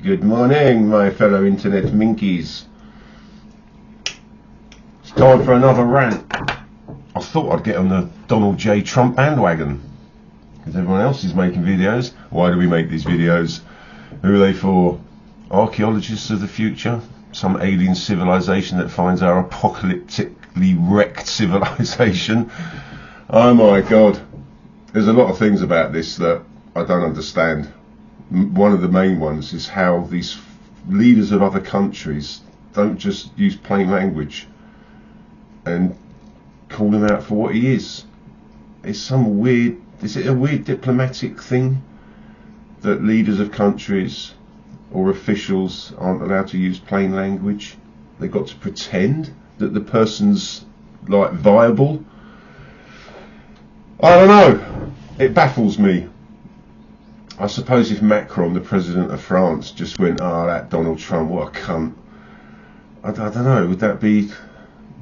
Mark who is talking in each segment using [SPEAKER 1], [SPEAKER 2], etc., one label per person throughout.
[SPEAKER 1] Good morning, my fellow internet minkies. It's time for another rant. I thought I'd get on the Donald J. Trump bandwagon, because everyone else is making videos. Why do we make these videos? Who are they for? Archaeologists of the future? Some alien civilization that finds our apocalyptically wrecked civilization? Oh my god. There's a lot of things about this that I don't understand. One of the main ones is how these leaders of other countries don't just use plain language and call him out for what he is. Is it a weird diplomatic thing that leaders of countries or officials aren't allowed to use plain language? They've got to pretend that the person's like viable. I don't know. It baffles me. I suppose if Macron, the president of France, just went, that Donald Trump, what a cunt. I don't know.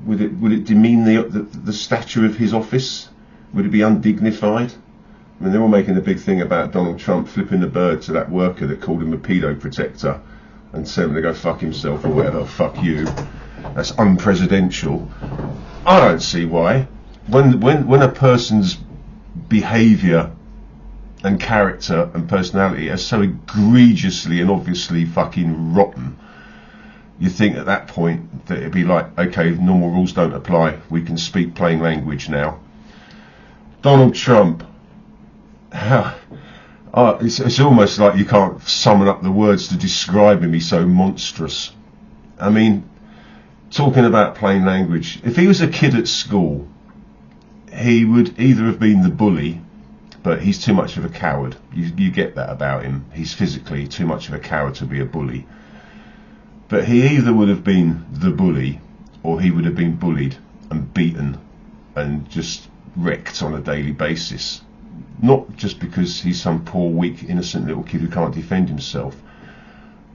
[SPEAKER 1] Would it demean the stature of his office? Would it be undignified? I mean, they're all making a big thing about Donald Trump flipping the bird to that worker that called him a pedo protector and sent him to go fuck himself or whatever. Fuck you. That's unpresidential. I don't see why. When a person's behaviour and character and personality are so egregiously and obviously fucking rotten, you think at that point that it'd be like, okay, normal rules don't apply, we can speak plain language now. Donald Trump, it's almost like you can't summon up the words to describe him. He's so monstrous. I mean, talking about plain language, if he was a kid at school, he would either have been the bully, but he's too much of a coward. You get that about him. He's physically too much of a coward to be a bully. But he either would have been the bully, or he would have been bullied and beaten and just wrecked on a daily basis. Not just because he's some poor, weak, innocent little kid who can't defend himself,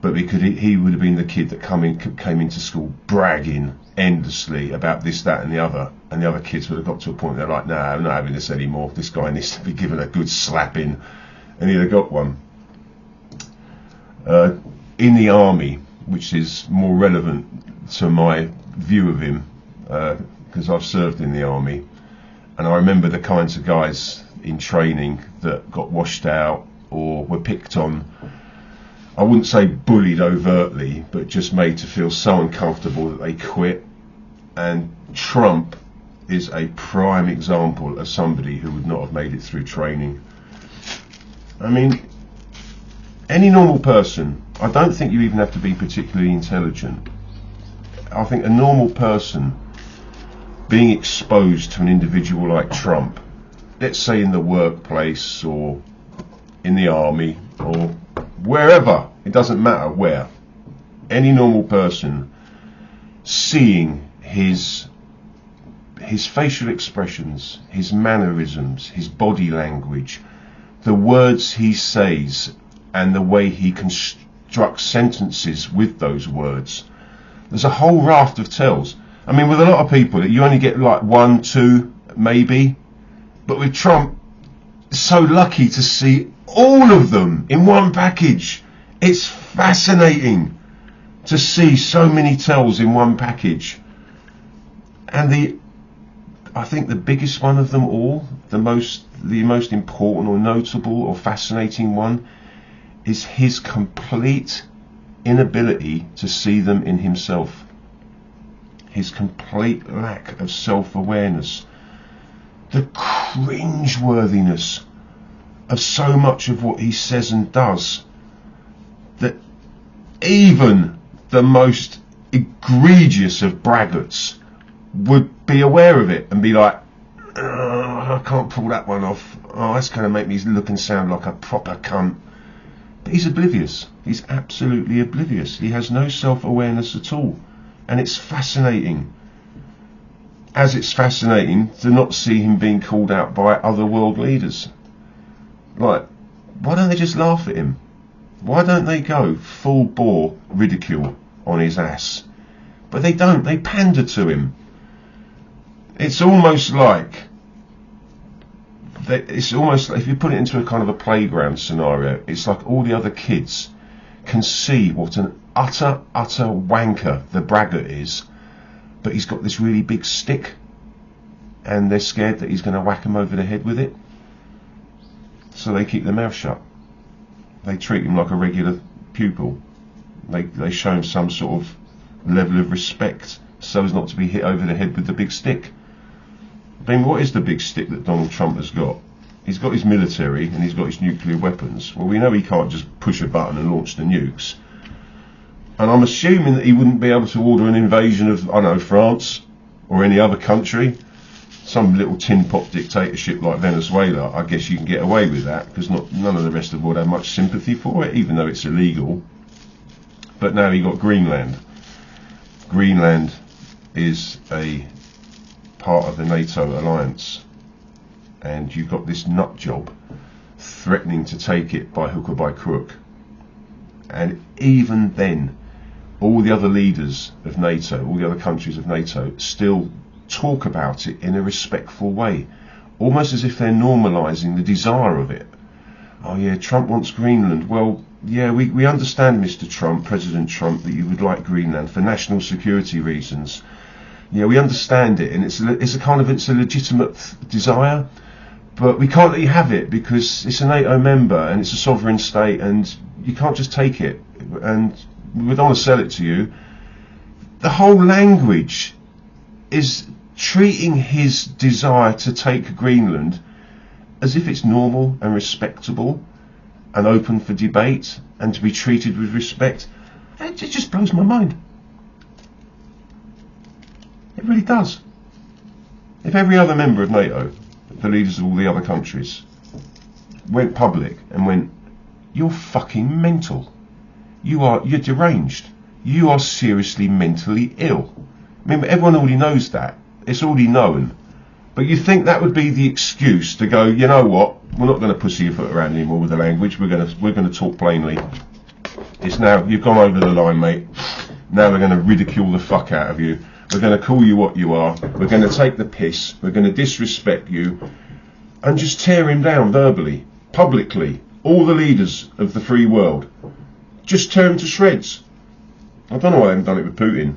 [SPEAKER 1] but because he would have been the kid that came into school bragging endlessly about this, that and the other, and the other kids would have got to a point where they're like, nah, I'm not having this anymore, this guy needs to be given a good slapping, and he'd have got one. In the army, which is more relevant to my view of him, because I've served in the army, and I remember the kinds of guys in training that got washed out or were picked on. I wouldn't say bullied overtly, but just made to feel so uncomfortable that they quit. And Trump is a prime example of somebody who would not have made it through training. I mean, any normal person, I don't think you even have to be particularly intelligent. I think a normal person being exposed to an individual like Trump, let's say in the workplace or in the army or wherever, it doesn't matter where, any normal person seeing his facial expressions, his mannerisms, his body language, the words he says and the way he constructs sentences with those words, there's a whole raft of tells. I mean, with a lot of people you only get like one, two maybe, but with Trump, so lucky to see all of them in one package. It's fascinating to see so many tells in one package. And I think the biggest one of them all, the most important or notable or fascinating one, is his complete inability to see them in himself. His complete lack of self-awareness. The cringeworthiness of so much of what he says and does, that even the most egregious of braggarts would be aware of it and be like, I can't pull that one off. That's going to make me look and sound like a proper cunt. But he's oblivious. He's absolutely oblivious. He has no self-awareness at all. And it's fascinating. As it's fascinating to not see him being called out by other world leaders. Like, why don't they just laugh at him? Why don't they go full bore ridicule on his ass? But they don't. They pander to him. It's almost like if you put it into a kind of a playground scenario, it's like all the other kids can see what an utter wanker the braggart is, but he's got this really big stick, and they're scared that he's going to whack them over the head with it, so they keep their mouth shut. They treat him like a regular pupil. They show him some sort of level of respect so as not to be hit over the head with the big stick. I mean, what is the big stick that Donald Trump has got? He's got his military and he's got his nuclear weapons. Well, we know he can't just push a button and launch the nukes. And I'm assuming that he wouldn't be able to order an invasion of, I don't know, France or any other country. Some little tin pot dictatorship like Venezuela, I guess you can get away with that because none of the rest of the world have much sympathy for it, even though it's illegal. But now you've got Greenland. Greenland is a part of the NATO alliance, and you've got this nut job threatening to take it by hook or by crook. And even then, all the other leaders of NATO, all the other countries of NATO, still talk about it in a respectful way, almost as if they're normalising the desire of it. Oh yeah, Trump wants Greenland. Well, yeah, we understand, Mr. Trump, President Trump, that you would like Greenland for national security reasons. Yeah, we understand it, and it's a legitimate desire, but we can't let you have it because it's a NATO member and it's a sovereign state, and you can't just take it. And we don't want to sell it to you. The whole language is treating his desire to take Greenland as if it's normal and respectable and open for debate and to be treated with respect. It just blows my mind. It really does. If every other member of NATO, the leaders of all the other countries, went public and went, you're fucking mental. You're deranged. You are seriously mentally ill. I mean, everyone already knows that. It's already known. But you think that would be the excuse to go, you know what, we're not going to pussyfoot around anymore with the language, we're going to talk plainly. It's now, you've gone over the line, mate. Now we're going to ridicule the fuck out of you. We're going to call you what you are. We're going to take the piss. We're going to disrespect you. And just tear him down verbally, publicly. All the leaders of the free world. Just tear him to shreds. I don't know why they haven't done it with Putin.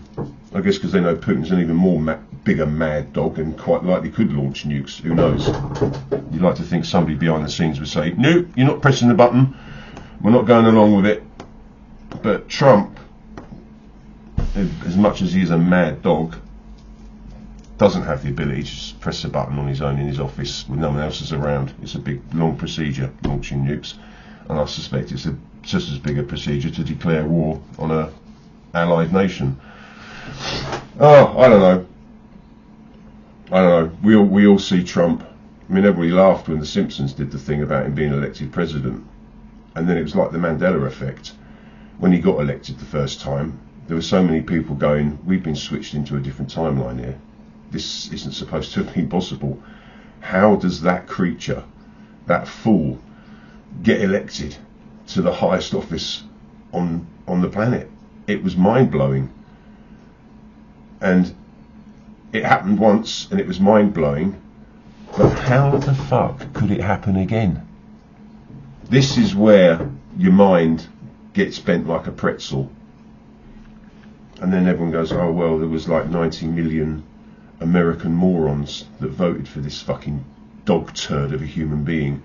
[SPEAKER 1] I guess because they know Putin's an even more bigger mad dog and quite likely could launch nukes. Who knows? You'd like to think somebody behind the scenes would say, no, you're not pressing the button. We're not going along with it. But Trump, as much as he is a mad dog, doesn't have the ability to just press a button on his own in his office when no one else is around. It's a big, long procedure, launching nukes. And I suspect it's just as big a procedure to declare war on a allied nation. Oh, I don't know. We all see Trump. I mean, everybody laughed when The Simpsons did the thing about him being elected president. And then it was like the Mandela effect. When he got elected the first time, there were so many people going, we've been switched into a different timeline here. This isn't supposed to have been possible. How does that creature, that fool, get elected to the highest office on the planet? It was mind-blowing. And it happened once and it was mind-blowing, but how the fuck could it happen again? This is where your mind gets bent like a pretzel, and then everyone goes, oh well, there was like 90 million American morons that voted for this fucking dog turd of a human being.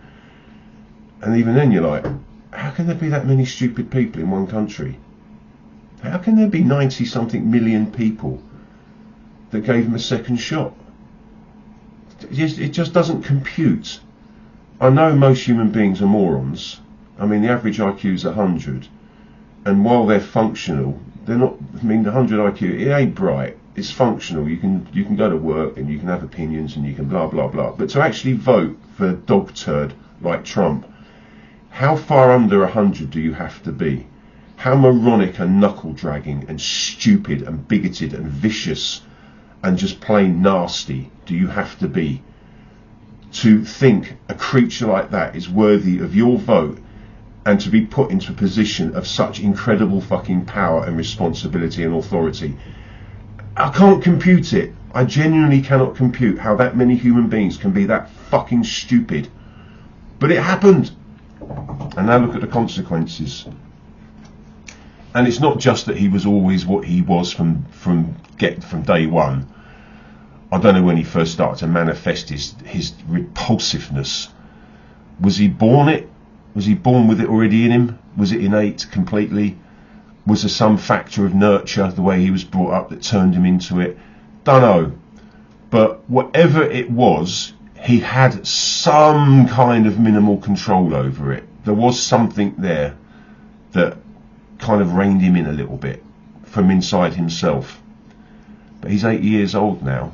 [SPEAKER 1] And even then you're like, how can there be that many stupid people in one country? How can there be 90 something million people that gave him a second shot? It just doesn't compute. I know most human beings are morons. I mean, the average IQ is 100, and while they're functional, they're not. I mean, the 100 IQ, it ain't bright. It's functional. You can go to work and you can have opinions and you can blah blah blah. But to actually vote for a dog turd like Trump, how far under 100 do you have to be? How moronic and knuckle dragging and stupid and bigoted and vicious and just plain nasty do you have to be to think a creature like that is worthy of your vote and to be put into a position of such incredible fucking power and responsibility and authority? I can't compute it. I genuinely cannot compute how that many human beings can be that fucking stupid. But it happened. And now look at the consequences. And it's not just that he was always what he was from day one. I don't know when he first started to manifest his repulsiveness. Was he born it? Was he born with it already in him? Was it innate completely? Was there some factor of nurture, the way he was brought up, that turned him into it? Don't know. But whatever it was, he had some kind of minimal control over it. There was something there that kind of reined him in a little bit from inside himself. But he's 80 years old now,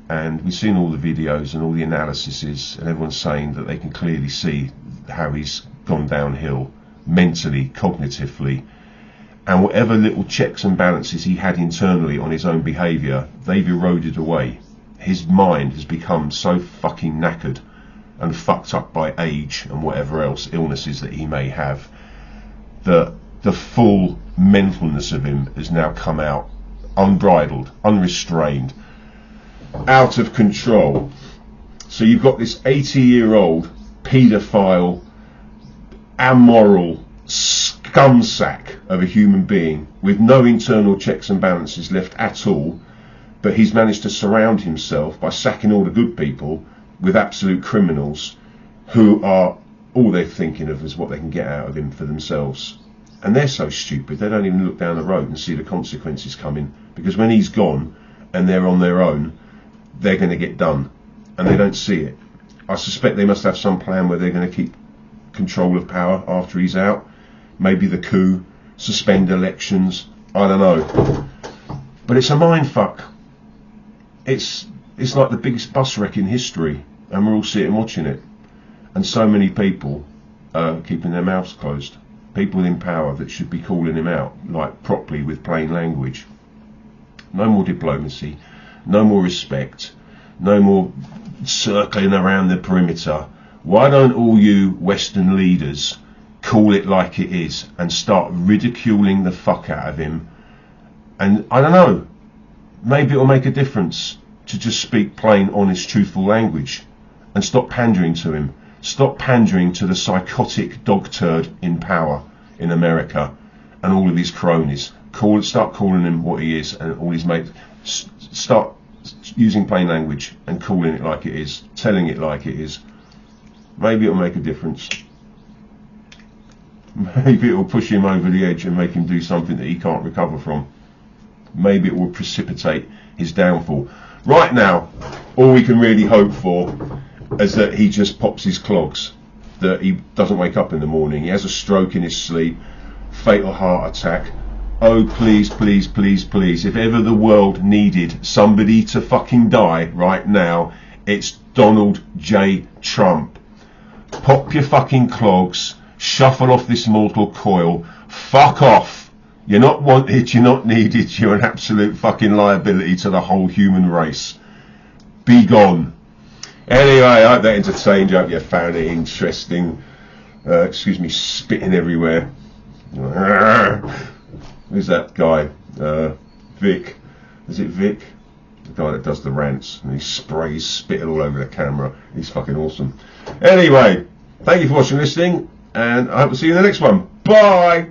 [SPEAKER 1] and we've seen all the videos and all the analyses, and everyone's saying that they can clearly see how he's gone downhill mentally, cognitively, and whatever little checks and balances he had internally on his own behaviour, they've eroded away. His mind has become so fucking knackered and fucked up by age and whatever else illnesses that he may have, that the full mentalness of him has now come out, unbridled, unrestrained, out of control. So you've got this 80-year-old paedophile, amoral scumsack of a human being with no internal checks and balances left at all, but he's managed to surround himself by sacking all the good people with absolute criminals who are all they're thinking of is what they can get out of him for themselves. And they're so stupid they don't even look down the road and see the consequences coming, because when he's gone and they're on their own, they're going to get done, and they don't see it. I suspect they must have some plan where they're going to keep control of power after he's out. Maybe the coup, suspend elections, I don't know. But it's a mind fuck. It's like the biggest bus wreck in history, and we're all sitting watching it. And so many people are keeping their mouths closed. People in power that should be calling him out, like properly with plain language. No more diplomacy, no more respect, no more circling around the perimeter. Why don't all you Western leaders call it like it is and start ridiculing the fuck out of him? And I don't know, maybe it'll make a difference to just speak plain, honest, truthful language and stop pandering to him. Stop pandering to the psychotic dog turd in power in America and all of his cronies. Start calling him what he is and all his mates. Start using plain language and calling it like it is, telling it like it is. Maybe it'll make a difference. Maybe it will push him over the edge and make him do something that he can't recover from. Maybe it will precipitate his downfall. Right now, all we can really hope for is that he just pops his clogs, that he doesn't wake up in the morning, he has a stroke in his sleep, fatal heart attack. Oh, please, please, please, please, if ever the world needed somebody to fucking die right now, it's Donald J. Trump. Pop your fucking clogs, shuffle off this mortal coil, fuck off. You're not wanted, you're not needed, you're an absolute fucking liability to the whole human race. Be gone. Anyway, I hope that entertained you. I hope you found it interesting. Excuse me, spitting everywhere. Who's that guy? Vic. Is it Vic? The guy that does the rants and he sprays spit all over the camera. He's fucking awesome. Anyway, thank you for watching and listening, and I hope to see you in the next one. Bye!